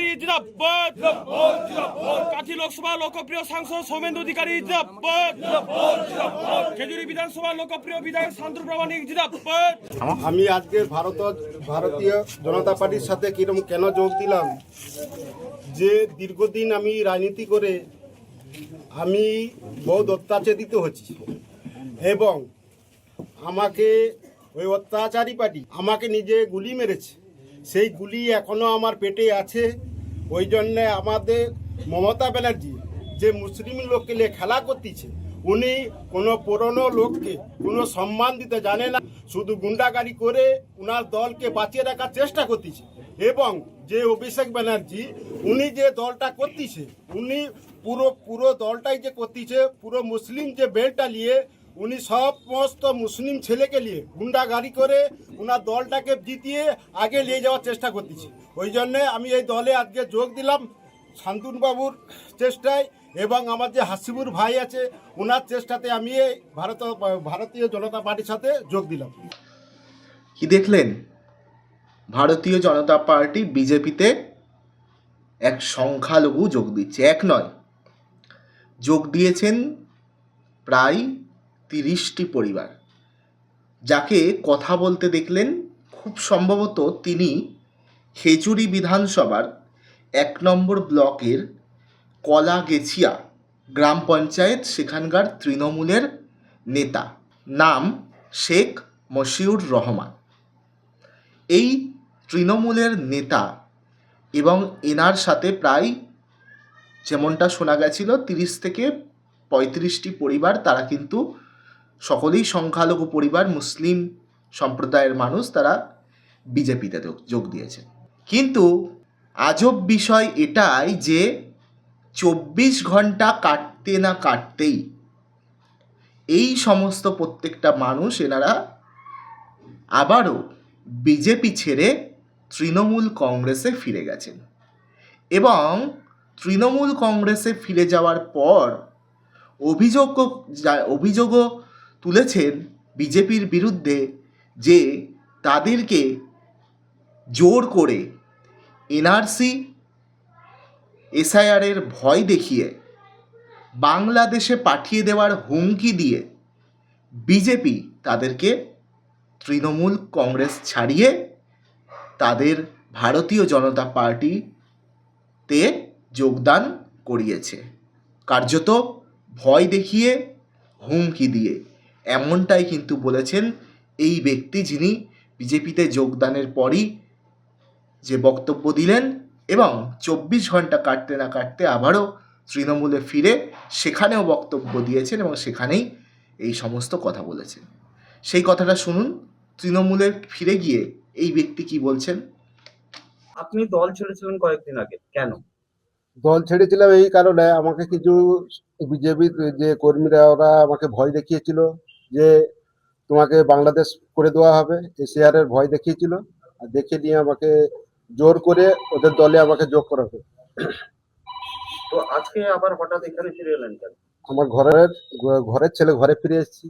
অধিকারী জিন্দাবাদ, কাঁথি লোকসভা লোকপ্রিয় সাংসদ সৌমেন্দু অধিকারী জিন্দাবাদ, খেজুরি বিধানসভা লোকপ্রিয় বিধায়ক শান্তনু প্রামাণিক জিন্দাবাদ। আমি আজকে ভারতীয় জনতা পার্টির সাথে কেন যোগ দিলাম, যে দীর্ঘদিন আমি রাজনীতি করে আমি বহুত অত্যাচারিত হচ্ছি এবং আমাকে ওই অত্যাচারী পার্টি আমাকে নিজে গুলি মেরেছে। সেই গুলি এখনও আমার পেটে আছে। ওই জন্যে আমাদের মমতা ব্যানার্জি যে মুসলিম লোককে নিয়ে খেলা করতেছে, উনি কোনো পুরনো লোককে কোনো সম্মান দিতে জানে না, শুধু গুন্ডাগাড়ি করে উনার দলকে বাঁচিয়ে রাখার চেষ্টা করতেছে। এবং যে অভিষেক ব্যানার্জি উনি যে দলটা করতেছে, উনি পুরো দলটাই যে করতেছে, পুরো মুসলিম যে বেলটা নিয়ে উনি সমস্ত মুসলিম ছেলেকে নিয়ে গুন্ডাগাড়ি করে উনার দলটাকে জিতিয়ে আগে নিয়ে যাওয়ার চেষ্টা করতেছে। ওই জন্যে আমি এই দলে আজকে যোগ দিলাম শান্তনুবাবুর চেষ্টায়, এবং আমার যে হাসিবুর ভাই আছে ওনার চেষ্টাতে আমি এই ভারতীয় জনতা পার্টির সাথে যোগ দিলাম। কি দেখলেন? ভারতীয় জনতা পার্টি বিজেপিতে এক সংখ্যালঘু যোগ দিচ্ছে। এক নয়, যোগ দিয়েছেন প্রায় 30টি পরিবার। যাকে কথা বলতে দেখলেন, খুব সম্ভবত তিনি খেজুরি বিধানসভার 1 নম্বর ব্লকের কলাগেছিয়া গ্রাম পঞ্চায়েত, সেখানকার তৃণমূলের নেতা, নাম শেখ মশিউর রহমান। এই তৃণমূলের নেতা এবং এনার সাথে প্রায়, যেমনটা শোনা গেছিল, 30 থেকে 35টি পরিবার, তারা কিন্তু সকলেই সংখ্যালঘু পরিবার, মুসলিম সম্প্রদায়ের মানুষ, তারা বিজেপিতে যোগ দিয়েছে। কিন্তু আজব বিষয় এটাই যে 24 ঘন্টা কাটতে না কাটতেই এই সমস্ত প্রত্যেকটা মানুষ এনারা আবারও বিজেপি ছেড়ে তৃণমূল কংগ্রেসে ফিরে গেছেন। এবং তৃণমূল কংগ্রেসে ফিরে যাওয়ার পর অভিযোগও তুলেছেন বিজেপির বিরুদ্ধে যে তাদেরকে জোর করে এনআরসি এসআইআরের ভয় দেখিয়ে বাংলাদেশে পাঠিয়ে দেওয়ার হুমকি দিয়ে বিজেপি তাদেরকে তৃণমূল কংগ্রেস ছাড়িয়ে তাদের ভারতীয় জনতা পার্টিতে যোগদান করিয়েছে, কার্যত ভয় দেখিয়ে, হুমকি দিয়ে। এমনটাই কিন্তু বলেছেন এই ব্যক্তি, যিনি বিজেপিতে যোগদানের পরই যে বক্তব্য দিলেন এবং 24 ঘন্টা কাটতে না কাটতে আবারও তৃণমূলে ফিরে সেখানেও বক্তব্য দিয়েছেন এবং সেখানেই এই সমস্ত কথা বলেছেন। সেই কথাটা শুনুন, তৃণমূলে ফিরে গিয়ে এই ব্যক্তি কি বলছেন। আপনি দল ছেড়েছিলেন কয়েকদিন আগে, কেন? দল ছেড়েছিলাম এই কারণে, আমাকে কিছু বিজেপির যে কর্মীরা ওরা আমাকে ভয় দেখিয়েছিল যে তোমাকে বাংলাদেশ করে দেওয়া হবে, এসআইআরের ভয় দেখিয়েছিল, আর দেখে নিয়ে আমাকে জোর করে ওদের দলে আমাকে যোগ করা হবে। তো আজকে আবার হঠাৎ এখানে ফিরে এলেন কেন? আমার ঘরের ছেলে ঘরে ফিরে এসেছি।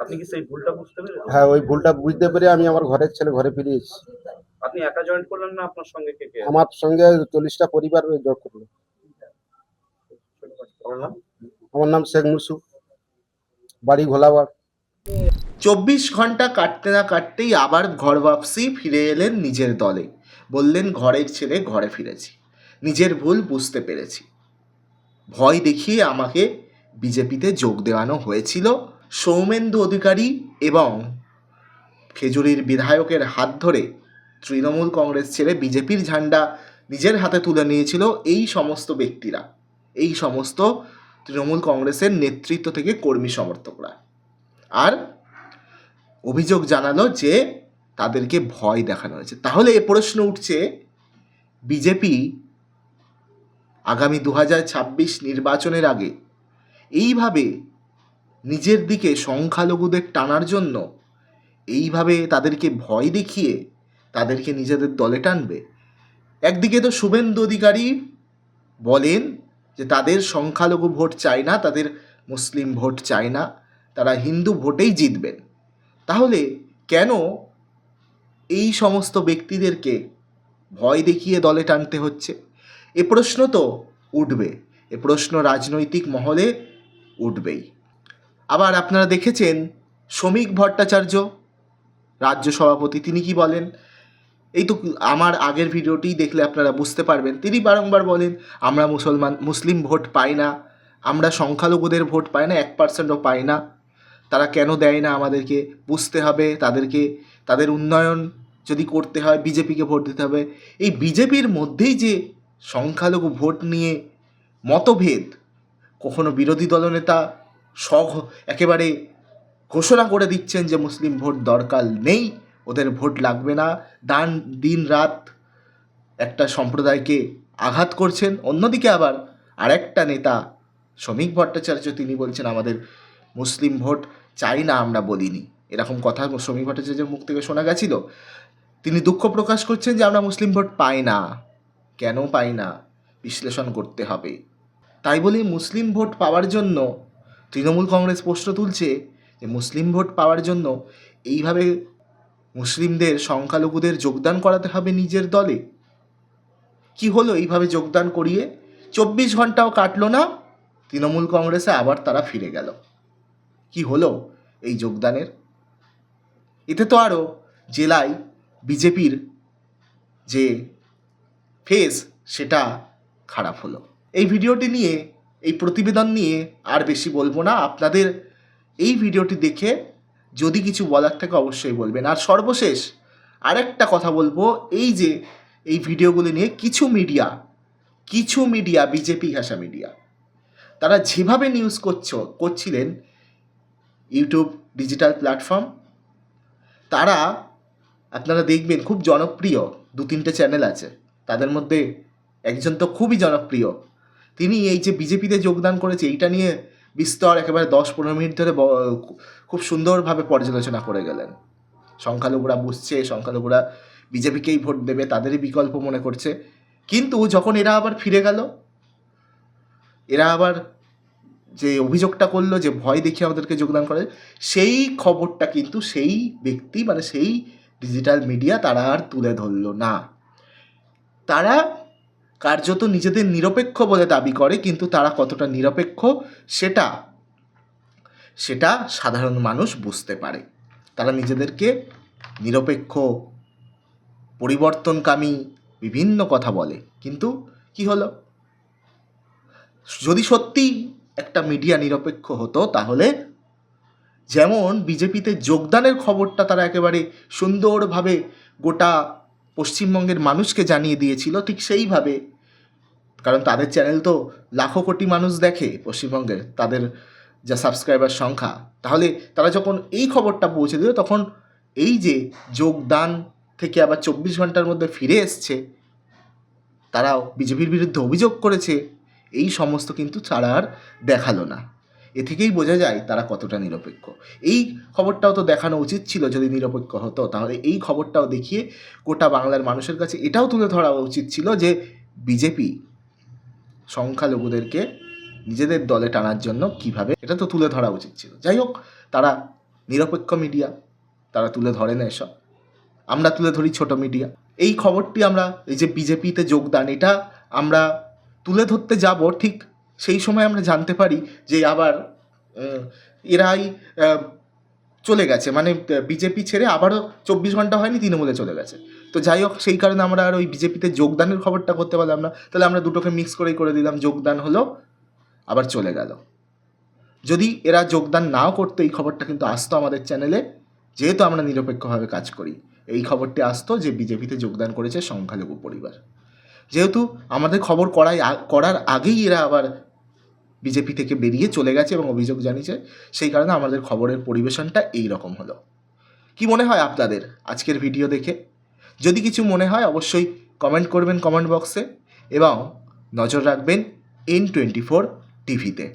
আপনি কি সেই ভুলটা বুঝতে পেরেছেন? হ্যাঁ, ওই ভুলটা বুঝতে পেরে আমি আমার ঘরের ছেলে ঘরে ফিরে এসেছি। আপনি একা জয়েন করলেন না, আপনার সঙ্গে কে কে? আমার সঙ্গে 40টা পরিবার যোগ করলো। আমার নাম শেখ মুসু, বাড়ি ঘোলাবার। 24 ঘন্টা কাটতে না কাটতেই আবার ঘর বাপসি ফিরে এলেন নিজের দলে। বললেন ঘরের ছেলে ঘরে ফিরেছি, নিজের ভুল বুঝতে পেরেছি, ভয় দেখিয়ে আমাকে বিজেপিতে যোগ দেওয়ানো হয়েছিল। সৌমেন্দু অধিকারী এবং খেজুরির বিধায়কের হাত ধরে তৃণমূল কংগ্রেস ছেড়ে বিজেপির ঝান্ডা নিজের হাতে তুলে নিয়েছিল এই সমস্ত ব্যক্তিরা, এই সমস্ত তৃণমূল কংগ্রেসের নেতৃত্ব থেকে কর্মী সমর্থকরা। আর অভিযোগ জানালো যে তাদেরকে ভয় দেখানো হয়েছে। তাহলে এ প্রশ্ন উঠছে, বিজেপি আগামী 2026 নির্বাচনের আগে এইভাবে নিজের দিকে সংখ্যালঘুদের টানার জন্য এইভাবে তাদেরকে ভয় দেখিয়ে তাদেরকে নিজেদের দলে টানবে? একদিকে তো শুভেন্দু অধিকারী বলেন যে তাদের সংখ্যালঘু ভোট চায় না, তাদের মুসলিম ভোট চায় না, তারা হিন্দু ভোটেই জিতবেন। তাহলে কেন এই সমস্ত ব্যক্তিদেরকে ভয় দেখিয়ে দলে টানতে হচ্ছে? এ প্রশ্ন তো উঠবে, এ প্রশ্ন রাজনৈতিক মহলে উঠবেই। আবার আপনারা দেখেছেন শ্রমিক ভট্টাচার্য, রাজ্য সভাপতি, তিনি কি বলেন? এই তো আমার আগের ভিডিওটি দেখলে আপনারা বুঝতে পারবেন। তিনি বারংবার বলেন আমরা মুসলিম ভোট পাই না, আমরা সংখ্যালঘুদের ভোট পাই না, 1%ও পাই না। তারা কেন দেয় না আমাদেরকে বুঝতে হবে, তাদের উন্নয়ন যদি করতে হয় বিজেপিকে ভোট দিতে হবে। এই বিজেপির মধ্যেই যে সংখ্যালঘু ভোট নিয়ে মতভেদ, কখনো বিরোধী দলনেতা একেবারে ঘোষণা করে দিচ্ছেন যে মুসলিম ভোট দরকার নেই, ওদের ভোট লাগবে না, দিন রাত একটা সম্প্রদায়কে আঘাত করছেন। অন্যদিকে আবার আরেকটা নেতা শ্রমিক ভট্টাচার্য, তিনি বলছেন আমাদের মুসলিম ভোট চাই না, আমরা বলিনি। এরকম কথা শ্রমিক ভট্টাচার্যের মুখ থেকে শোনা গেছিল। তিনি দুঃখ প্রকাশ করছেন যে আমরা মুসলিম ভোট পাই না। কেন পাই না বিশ্লেষণ করতে হবে। তাই বলে মুসলিম ভোট পাওয়ার জন্য তৃণমূল কংগ্রেস প্রশ্ন তুলছে যে মুসলিম ভোট পাওয়ার জন্য এইভাবে মুসলিমদের, সংখ্যালঘুদের যোগদান করাতে হবে নিজের দলে। কি হলো এইভাবে যোগদান করিয়ে? 24 ঘন্টাও কাটলো না, তৃণমূল কংগ্রেসে আবার তারা ফিরে গেল। কি হলো এই যোগদানের? এতে তো আরও জেলায় বিজেপির যে ফেস সেটা খারাপ হলো। এই ভিডিওটি নিয়ে, এই প্রতিবেদন নিয়ে আর বেশি বলবো না। আপনাদের এই ভিডিওটি দেখে যদি কিছু বলার থাকে অবশ্যই বলবেন। আর সর্বশেষ আরেকটা কথা বলবো, এই যে এই ভিডিওগুলি নিয়ে কিছু মিডিয়া বিজেপি ঘাসা মিডিয়া, তারা যেভাবে নিউজ করছিলেন ইউটিউব ডিজিটাল প্ল্যাটফর্ম, তারা আপনারা দেখবেন খুব জনপ্রিয় 2-3টে চ্যানেল আছে, তাদের মধ্যে একজন তো খুবই জনপ্রিয়। তিনি এই যে বিজেপিতে যোগদান করেছে এইটা নিয়ে বিস্তর একেবারে 10-15 মিনিট ধরে খুব সুন্দরভাবে পর্যালোচনা করে গেলেন। সংখ্যালঘুরা বুঝছে, সংখ্যালঘুরা বিজেপিকেই ভোট দেবে, তাদেরই বিকল্প মনে করছে। কিন্তু যখন এরা আবার ফিরে গেল, এরা আবার যে অভিযোগটা করলো যে ভয় দেখিয়ে আমাদেরকে যোগদান করে, সেই খবরটা কিন্তু সেই ব্যক্তি, মানে সেই ডিজিটাল মিডিয়া তারা আর তুলে ধরল না। তারা কার্যত নিজেদের নিরপেক্ষ বলে দাবি করে, কিন্তু তারা কতটা নিরপেক্ষ সেটা সাধারণ মানুষ বুঝতে পারে। তারা নিজেদেরকে নিরপেক্ষ, পরিবর্তনকামী বিভিন্ন কথা বলে, কিন্তু কি হলো? যদি সত্যি একটা মিডিয়া নিরপেক্ষ হতো, তাহলে যেমন বিজেপিতে যোগদানের খবরটা তারা একেবারে সুন্দরভাবে গোটা পশ্চিমবঙ্গের মানুষকে জানিয়ে দিয়েছিল, ঠিক সেইভাবে, কারণ তাদের চ্যানেল তো লাখো কোটি মানুষ দেখে পশ্চিমবঙ্গের, তাদের যা সাবস্ক্রাইবার সংখ্যা, তাহলে তারা যখন এই খবরটা পৌঁছে দিল, তখন এই যে যোগদান থেকে আবার 24 ঘন্টার মধ্যে ফিরে এসছে, তারাও বিজেপির বিরুদ্ধে অভিযোগ করেছে, এই সমস্ত কিন্তু তারা আর দেখালো না। এ থেকেই বোঝা যায় তারা কতটা নিরপেক্ষ। এই খবরটাও তো দেখানো উচিত ছিল, যদি নিরপেক্ষ হতো তাহলে এই খবরটাও দেখিয়ে গোটা বাংলার মানুষের কাছে এটাও তুলে ধরা উচিত ছিল যে বিজেপি সংখ্যালঘুদেরকে নিজেদের দলে টানার জন্য কিভাবে, এটা তো তুলে ধরা উচিত ছিল। যাই হোক, তারা নিরপেক্ষ মিডিয়া, তারা তুলে ধরে না এসব, আমরা তুলে ধরি ছোট মিডিয়া। এই খবরটি আমরা, এই যে বিজেপিতে যোগদান, এটা আমরা তুলে ধরতে যাব, ঠিক সেই সময় আমরা জানতে পারি যে আবার এরাই চলে গেছে, মানে বিজেপি ছেড়ে আবারও 24 ঘন্টা হয়নি তৃণমূলে চলে গেছে। তো যাই হোক, সেই কারণে আমরা আর ওই বিজেপিতে যোগদানের খবরটা করতে পারলাম না। তাহলে আমরা দুটোকে মিক্স করেই করে দিলাম, যোগদান হলো আবার চলে গেল। যদি এরা যোগদান নাও করতো, এই খবরটা কিন্তু আসতো আমাদের চ্যানেলে, যেহেতু আমরা নিরপেক্ষভাবে কাজ করি। এই খবরটি আসতো যে বিজেপিতে যোগদান করেছে সংখ্যালঘু পরিবার। যেহেতু আমাদের খবর করার আগেই এরা আবার বিজেপি থেকে বেরিয়ে চলে গেছে এবং অভিযোগ জানিয়েছে, সেই কারণে আমাদের খবরের পরিবেশনটা এই রকম হলো। কি মনে হয় আপনাদের আজকের ভিডিও দেখে? যদি কিছু মনে হয় অবশ্যই কমেন্ট করবেন কমেন্ট বক্সে, এবং নজর রাখবেন N24 টিভিতে।